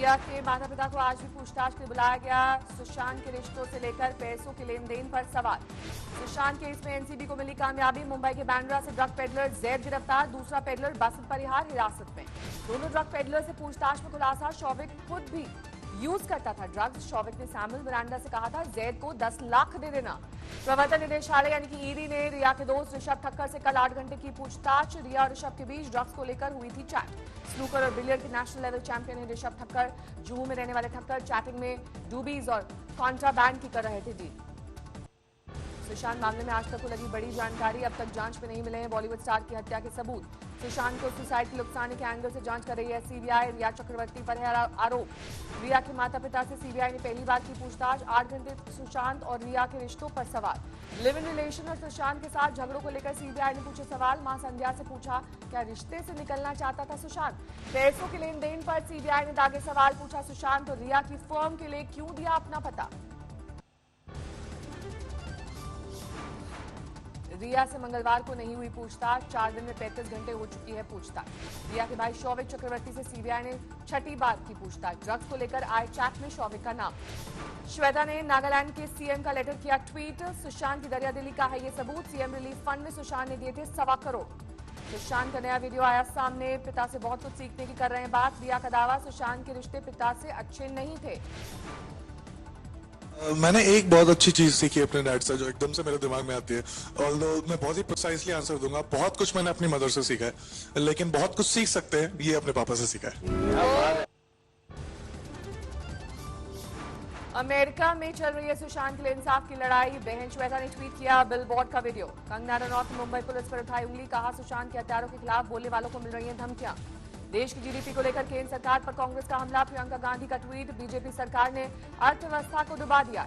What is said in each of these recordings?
रिया के माता पिता को आज भी पूछताछ के लिए बुलाया गया। सुशांत के रिश्तों से लेकर पैसों के लेन देन पर सवाल। सुशांत केस में एनसीबी को मिली कामयाबी। मुंबई के बांद्रा से ड्रग पेडलर जैद गिरफ्तार, दूसरा पेडलर बासित परिहार हिरासत में। दोनों ड्रग पेडलर से पूछताछ में खुलासा, शौविक खुद भी यूज करता था ड्रग्स। शौविक ने सैमुअल मिरांडा से कहा था जैद को 10 लाख दे देना। प्रवर्तन निदेशालय यानी कि ईडी ने रिया के दोस्त ऋषभ ठक्कर से कल 8 घंटे की पूछताछ। रिया और ऋषभ के बीच ड्रग्स को लेकर हुई थी चैट। स्नूकर और बिलियर्ड के नेशनल लेवल चैंपियन है ऋषभ ठक्कर। जुहू में रहने वाले ठक्कर चैटिंग में डूबीज और कॉन्ट्राबैंड की कर रहे थे डील। सुशांत मामले में आज तक को लगी बड़ी जानकारी। अब तक जांच में नहीं मिले हैं बॉलीवुड स्टार की हत्या के सबूत। सुशांत को सुसाइड के उकसाने के एंगल से जांच कर रही है सीबीआई। रिया चक्रवर्ती पर है आरोप। रिया के माता पिता से सीबीआई ने पहली बार की पूछताछ। 8 घंटे सुशांत और रिया के रिश्तों पर सवाल। लिव इन रिलेशन और सुशांत के साथ झगड़ों को लेकर सीबीआई ने पूछे सवाल। मां संध्या से पूछा क्या रिश्ते से निकलना चाहता था सुशांत। पैसों के लेन देन पर सीबीआई ने दागे सवाल। पूछा सुशांत और रिया की फर्म के लिए क्यों दिया अपना पता। रिया से मंगलवार को नहीं हुई पूछताछ। 4 दिन में 35 घंटे हो चुकी है पूछताछ। रिया के भाई शौविक चक्रवर्ती से सीबीआई ने 6ठी बार की पूछताछ। ड्रग्स को लेकर आए चैट में शौविक का नाम। श्वेता ने नागालैंड के सीएम का लेटर किया ट्वीट। सुशांत की दरियादिली का है ये सबूत। सीएम रिलीफ फंड में सुशांत ने दिए थे 1.25 करोड़। सुशांत का नया वीडियो आया सामने। पिता से बहुत कुछ सीखने की कर रहे हैं बात। रिया का दावा सुशांत के रिश्ते पिता से अच्छे नहीं थे। मैंने एक बहुत अच्छी चीज सीखी अपने डैड से जो एकदम से मेरे दिमाग में आती है। और मैं बहुत ही प्रिसाइसली आंसर दूंगा। बहुत कुछ मैंने अपनी मदर से सीखा है, लेकिन बहुत कुछ सीख सकते हैं ये अपने पापा से सीखा है। अमेरिका में चल रही है सुशांत के लिए इंसाफ की लड़ाई। बहन श्वेता ने ट्वीट किया बिलबोर्ड का वीडियो। कंगना रनौत ने मुंबई पुलिस पर उठाई उंगली। कहा सुशांत के हत्यारों के खिलाफ बोलने वालों को मिल रही हैं धमकियां। देश की जीडीपी को लेकर केंद्र सरकार पर कांग्रेस का हमला। प्रियंका गांधी का ट्वीट। बीजेपी सरकार ने अर्थव्यवस्था को डुबा दिया।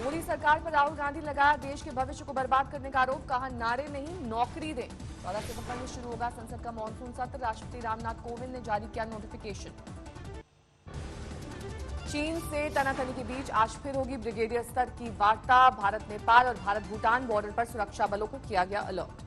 मोदी सरकार पर राहुल गांधी ने लगाया देश के भविष्य को बर्बाद करने का आरोप। कहा नारे नहीं नौकरी दें। 14 सितंबर में शुरू होगा संसद का मॉनसून सत्र। राष्ट्रपति रामनाथ कोविंद ने जारी किया नोटिफिकेशन। चीन से तनातनी के बीच आज फिर होगी ब्रिगेडियर स्तर की वार्ता। भारत नेपाल और भारत भूटान बॉर्डर पर सुरक्षा बलों को किया गया अलर्ट।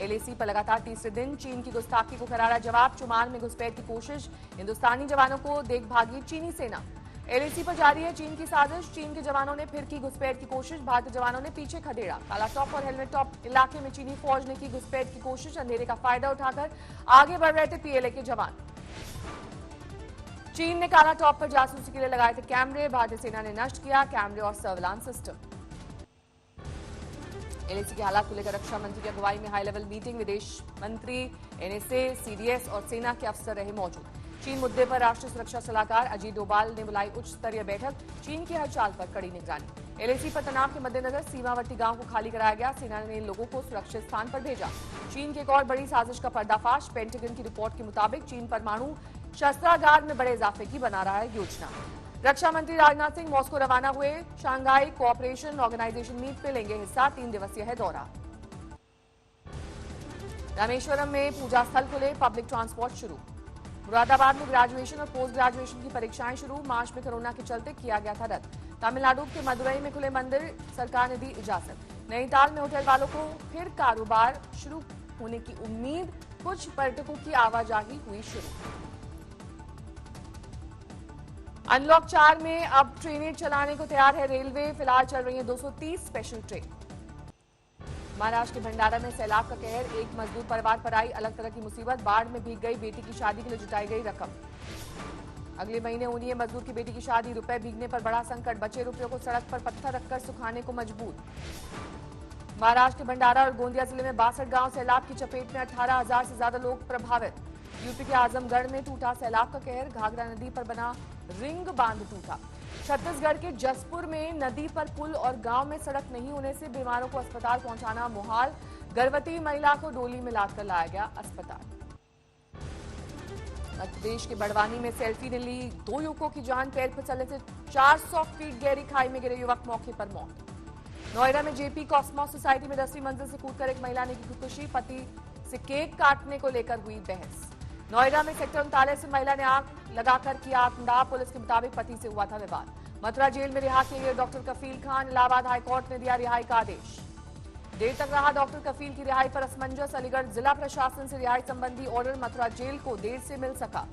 एलएसी पर लगातार तीसरे दिन चीन की गुस्ताखी को करारा जवाब। चुमान में घुसपैठ की कोशिश। हिंदुस्तानी जवानों को देख भागी चीनी सेना। एलएसी पर जारी है चीन की साजिश। चीन के जवानों ने फिर की घुसपैठ की कोशिश। भारतीय जवानों ने पीछे खदेड़ा। काला टॉप और हेलमेट टॉप इलाके में चीनी फौज ने की घुसपैठ की कोशिश। अंधेरे का फायदा उठाकर आगे बढ़ रहे थे पीएलए के जवान। चीन ने काला टॉप पर जासूसी के लिए लगाए थे कैमरे। भारतीय सेना ने नष्ट किया कैमरे और सर्विलांस सिस्टम। एलएसी के हालात को लेकर रक्षा मंत्री की अगुवाई में हाई लेवल मीटिंग। विदेश मंत्री, एनएसए, सीडीएस और सेना के अफसर रहे मौजूद। चीन मुद्दे पर राष्ट्रीय सुरक्षा सलाहकार अजीत डोभाल ने बुलाई उच्च स्तरीय बैठक। चीन की हर चाल पर कड़ी निगरानी। एलएसी पर तनाव के मद्देनजर सीमावर्ती गांव को खाली कराया गया। सेना ने इन लोगों को सुरक्षित स्थान पर भेजा। चीन की एक और बड़ी साजिश का पर्दाफाश। पेंटागन की रिपोर्ट के मुताबिक चीन परमाणु शस्त्रागार में बड़े इजाफे की बना रहा है योजना। रक्षा मंत्री राजनाथ सिंह मॉस्को रवाना हुए। शंघाई कोऑपरेशन ऑर्गेनाइजेशन मीट पे लेंगे हिस्सा। 3 दिवसीय है दौरा। रामेश्वरम में पूजा स्थल खुले। पब्लिक ट्रांसपोर्ट शुरू। मुरादाबाद में ग्रेजुएशन और पोस्ट ग्रेजुएशन की परीक्षाएं शुरू। मार्च में कोरोना के चलते किया गया था रद्द। तमिलनाडु के मदुरई में खुले मंदिर। सरकार ने दी इजाजत। नैनीताल में होटल वालों को फिर कारोबार शुरू होने की उम्मीद। कुछ पर्यटकों की आवाजाही हुई शुरू। अनलॉक 4 में अब ट्रेनें चलाने को तैयार है रेलवे। फिलहाल चल रही है 230 स्पेशल ट्रेन। महाराष्ट्र के भंडारा में सैलाब का कहर। एक मजदूर परिवार पर आई अलग तरह की मुसीबत। बाढ़ में भीग गई बेटी की शादी के लिए जुटाई गई रकम। अगले महीने होनी है मजदूर की बेटी की शादी। रुपए भीगने पर बड़ा संकट। बचे रुपयों को सड़क पर पत्थर रखकर सुखाने को मजबूर। महाराष्ट्र के भंडारा और गोंदिया जिले में 62 गांव सैलाब की चपेट में। 18,000 से ज्यादा लोग प्रभावित। यूपी के आजमगढ़ में टूटा सैलाब का कहर। घाघरा नदी पर बना रिंग बांध टूटा। छत्तीसगढ़ के जसपुर में नदी पर पुल और गांव में सड़क नहीं होने से बीमारों को अस्पताल पहुंचाना मुहाल। गर्भवती महिला को डोली में लादकर लाया गया अस्पताल। मध्य प्रदेश के बड़वानी में सेल्फी ने ली 2 युवकों की जान। पैर पर चलने से 400 फीट गहरी खाई में गिरे युवक, मौके पर मौत। नोएडा में जेपी कॉस्मोस सोसाइटी में 10वीं मंजिल से कूदकर एक महिला ने की खुदकुशी। पति से केक काटने को लेकर हुई बहस। नोएडा में सेक्टर 39 से महिला ने आग लगाकर किया आत्मदाह। पुलिस के मुताबिक पति से हुआ था विवाद। मथुरा जेल में रिहा किए गए डॉक्टर कफील खान। इलाहाबाद हाईकोर्ट ने दिया रिहाई का आदेश। देर तक रहा डॉक्टर कफील की रिहाई पर असमंजस। अलीगढ़ जिला प्रशासन से रिहाई संबंधी ऑर्डर मथुरा जेल को देर से मिल सका।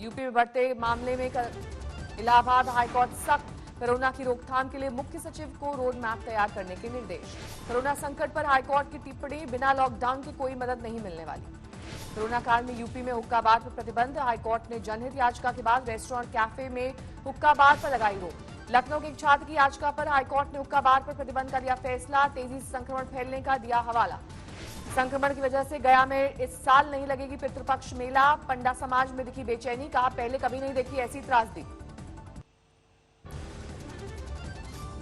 यूपी में बढ़ते मामले में इलाहाबाद हाईकोर्ट सख्त, कोरोना की रोकथाम के लिए मुख्य सचिव को रोड मैप तैयार करने के निर्देश। कोरोना संकट पर हाईकोर्ट की टिप्पणी, बिना लॉकडाउन के कोई मदद नहीं मिलने वाली। कोरोना काल में यूपी में हुक्का बार पर प्रतिबंध, हाईकोर्ट ने जनहित याचिका के बाद रेस्टोरेंट कैफे में हुक्का बार पर लगाई रोक। लखनऊ के एक छात्र की याचिका पर हाईकोर्ट ने हुक्का बार पर प्रतिबंध का दिया फैसला, तेजी से संक्रमण फैलने का दिया हवाला। संक्रमण की वजह से गया में इस साल नहीं लगेगी पितृपक्ष मेला, पंडा समाज में दिखी बेचैनी, कहा पहले कभी नहीं देखी ऐसी त्रासदी।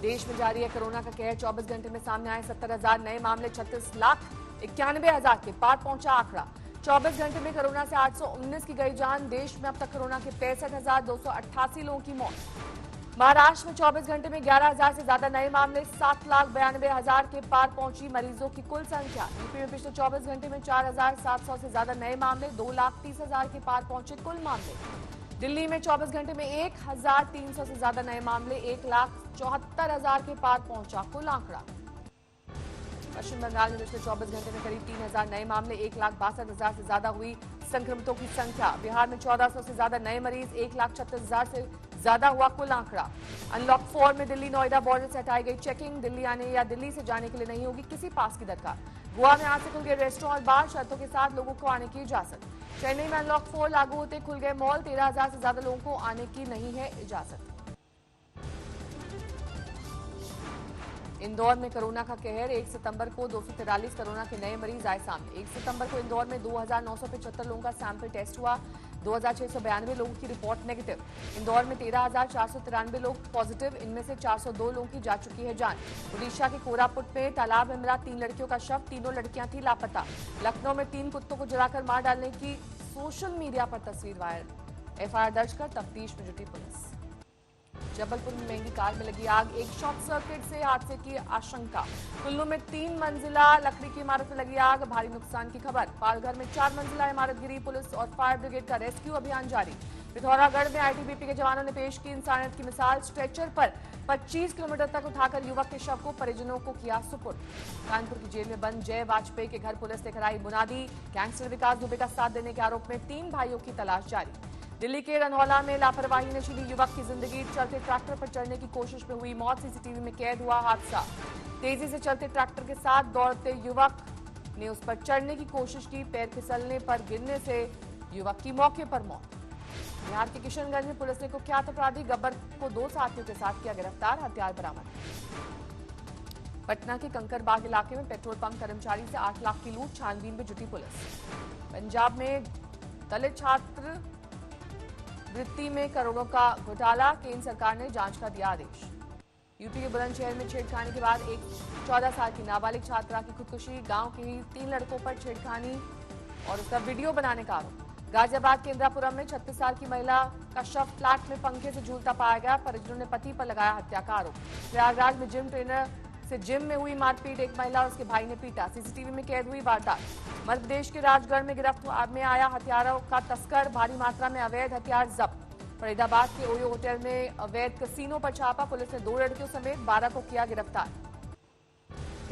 देश में जारी है कोरोना का कहर, 24 घंटे में सामने आए 70,000 नए मामले, 36,91,000 के पार पहुंचा आंकड़ा। 24 घंटे में कोरोना से 819 की गई जान, देश में अब तक कोरोना के 65,288 लोगों की मौत। महाराष्ट्र में 24 घंटे में 11,000 से ज्यादा नए मामले, 7,92,000 के पार पहुंची मरीजों की कुल संख्या। यूपी में पिछले 24 घंटे में 4,700 से ज्यादा नए मामले, 2,30,000 के पार पहुंचे कुल मामले। दिल्ली में 24 घंटे में 1,300 से ज्यादा नए मामले, 1,74,000 के पार पहुंचा कुल आंकड़ा। पश्चिम बंगाल में पिछले 24 घंटे में करीब 3,000 नए मामले, 1,62,000 से ज्यादा हुई संक्रमितों की संख्या। बिहार में 1,400 से ज्यादा नए मरीज, 1,36,000 से ज्यादा हुआ कुल आंकड़ा। अनलॉक 4 में दिल्ली नोएडा बॉर्डर से हटाई गई चेकिंग, दिल्ली आने या दिल्ली से जाने के लिए नहीं होगी किसी पास की दरकार। गोवा में आज से खुल गए रेस्टोरेंट और बार, शर्तों के साथ लोगों को आने की इजाजत। चेन्नई में अनलॉक 4 लागू होते खुल गए मॉल, 13,000 से ज्यादा लोगों को आने की नहीं है इजाजत। इंदौर में कोरोना का कहर, 1 सितंबर को 243 कोरोना के नए मरीज आए सामने। 1 सितंबर को इंदौर में 2,975 लोगों का सैंपल टेस्ट हुआ, 2,692 लोगों की रिपोर्ट नेगेटिव। इंदौर में 13,493 लोग पॉजिटिव, इनमें से 402 लोगों की जा चुकी है जान। ओडिशा के कोरापुट में तालाब में मिला 3 लड़कियों का शव, तीनों लड़कियां थी लापता। लखनऊ में 3 कुत्तों को जलाकर मार डालने की सोशल मीडिया पर तस्वीर वायरल, एफआईआर दर्ज कर तफ्तीश में जुटी पुलिस। जबलपुर में महंगी कार में लगी आग, एक शॉर्ट सर्किट से हादसे की आशंका। कुल्लू में 3 मंजिला लकड़ी की इमारत में लगी आग, भारी नुकसान की खबर। पालघर में 4 मंजिला इमारत गिरी, पुलिस और फायर ब्रिगेड का रेस्क्यू अभियान जारी। पिथौरागढ़ में आईटीबीपी के जवानों ने पेश की इंसानियत की मिसाल, स्ट्रेचर पर 25 किलोमीटर तक उठाकर युवक के शव को परिजनों को किया सुपुर्द। कानपुर की जेल में बंद जय वाजपेयी के घर पुलिस ने कराई बुनियादी, गैंगस्टर विकास दुबे का साथ देने के आरोप में 3 भाइयों की तलाश जारी। दिल्ली के रनौला में लापरवाही ने छीनी युवक की जिंदगी, चलते ट्रैक्टर पर चढ़ने की कोशिश में हुई मौत, सीसीटीवी में कैद हुआ हादसा। तेजी से चलते ट्रैक्टर के साथ दौड़ते युवक ने उस पर चढ़ने की कोशिश की, पैर फिसलने पर गिरने से युवक की मौके पर मौत। बिहार के किशनगंज में पुलिस ने कुख्यात अपराधी गब्बर को 2 साथियों के साथ किया गिरफ्तार, हथियार बरामद। पटना के कंकरबाग इलाके में पेट्रोल पंप कर्मचारी से 8 लाख की लूट, छानबीन में जुटी पुलिस। पंजाब में दलित छात्र वृत्ति में करोड़ों का घोटाला, केंद्र सरकार ने जांच का दिया आदेश। यूपी के बुलंदशहर में छेड़खानी के बाद एक 14 साल की नाबालिग छात्रा की खुदकुशी, गांव के ही 3 लड़कों पर छेड़खानी और उसका वीडियो बनाने का आरोप। गाजियाबाद के इंदिरापुरम में 36 साल की महिला का शव फ्लैट में पंखे से झूलता पाया गया, परिजनों ने पति पर लगाया हत्या का आरोप। प्रयागराज में जिम ट्रेनर से जिम में हुई मारपीट, एक महिला और उसके भाई ने पीटा, सीसीटीवी में कैद हुई वारदात। मध्य प्रदेश के राजगढ़ में गिरफ्त में आया हथियारों का तस्कर, भारी मात्रा में अवैध हथियार जब्त। फरीदाबाद के ओयो होटल में अवैध कसीनो पर छापा, पुलिस ने 2 लड़कियों समेत 12 को किया गिरफ्तार।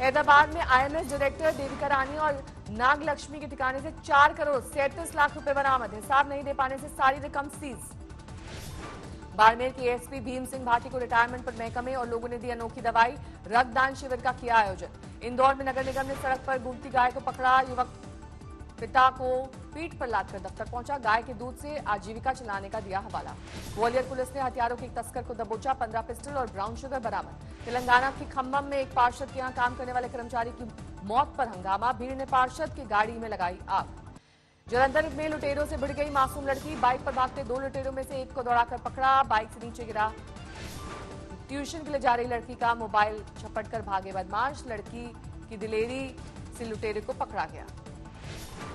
हैदराबाद में आईएमएस डायरेक्टर देविका रानी और नागलक्ष्मी के ठिकाने से 4 करोड़ 37 लाख रुपए बरामद, हिसाब नहीं दे पाने से सारी रकम सीज। बाड़मेर के एसपी भीम सिंह भाटी को रिटायरमेंट पर महकमे और लोगों ने दी अनोखी दवाई, रक्तदान शिविर का किया आयोजन। इंदौर में नगर निगम ने सड़क पर घूमती गाय को पकड़ा, युवक पिता को पीठ पर लादकर दफ्तर पहुंचा, गाय के दूध से आजीविका चलाने का दिया हवाला। ग्वालियर पुलिस ने हथियारों के एक तस्कर को दबोचा, 15 पिस्टल और ब्राउन शुगर बरामद। तेलंगाना के खम्मम में एक पार्षद के यहां काम करने वाले कर्मचारी की मौत पर हंगामा, भीड़ ने पार्षद की गाड़ी में लगाई आग। जलंधर में लुटेरों से भिड़ गई मासूम लड़की, बाइक पर भागते 2 लुटेरों में से एक को दौड़ाकर पकड़ा, बाइक से नीचे गिरा। ट्यूशन के लिए जा रही लड़की का मोबाइल झपटकर भागे बदमाश, लड़की की दिलेरी से लुटेरे को पकड़ा गया।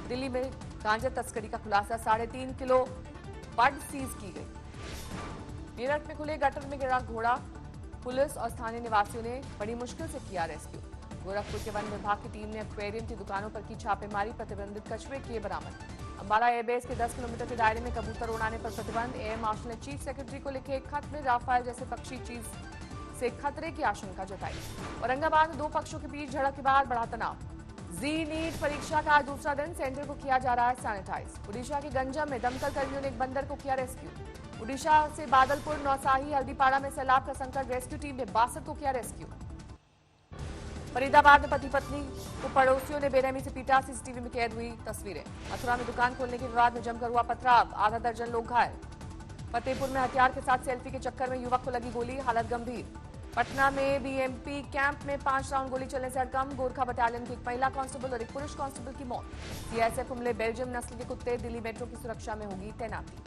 दिल्ली में गांजा तस्करी का खुलासा, 3.5 किलो बड सीज की गई। मेरठ में खुले गटर में गिरा घोड़ा, पुलिस और स्थानीय निवासियों ने बड़ी मुश्किल से किया रेस्क्यू। गोरखपुर के वन विभाग की टीम ने एक्वेरियम की दुकानों पर की छापेमारी, प्रतिबंधित कछुए किए बरामद। अंबाला एयरबेस के 10 किलोमीटर के दायरे में कबूतर उड़ाने पर प्रतिबंध, एयर मार्शल ने चीफ सेक्रेटरी को लिखे एक खत में राफेल जैसे पक्षी चीज से खतरे की आशंका जताई। औरंगाबाद में 2 पक्षों के बीच झड़प के बाद बढ़ा तनाव, जी नीट परीक्षा का आज दूसरा दिन, सेंटर को किया जा रहा है सैनिटाइज। उड़ीसा के गंजम में दमकल कर्मियों ने एक बंदर को किया रेस्क्यू। उड़ीसा से बादलपुर, नौसाही, हल्दीपाड़ा में सैलाब का संकट, रेस्क्यू टीम ने 62 को किया रेस्क्यू। फरीदाबाद में पति पत्नी को पड़ोसियों ने बेरहमी से पीटा, सीसीटीवी में कैद हुई तस्वीरें। मथुरा में दुकान खोलने के विवाद में जमकर हुआ पथराव, आधा दर्जन लोग घायल। फतेहपुर में हथियार के साथ सेल्फी के चक्कर में युवक को लगी गोली, हालत गंभीर। पटना में बीएमपी कैंप में 5 राउंड गोली चलने से हड़कंप, गोरखा बटालियन की एक महिला कांस्टेबल और एक पुरुष कांस्टेबल की मौत। सीआईएसएफ हमले, बेल्जियम नस्ल के कुत्ते, दिल्ली मेट्रो की सुरक्षा में होगी तैनाती।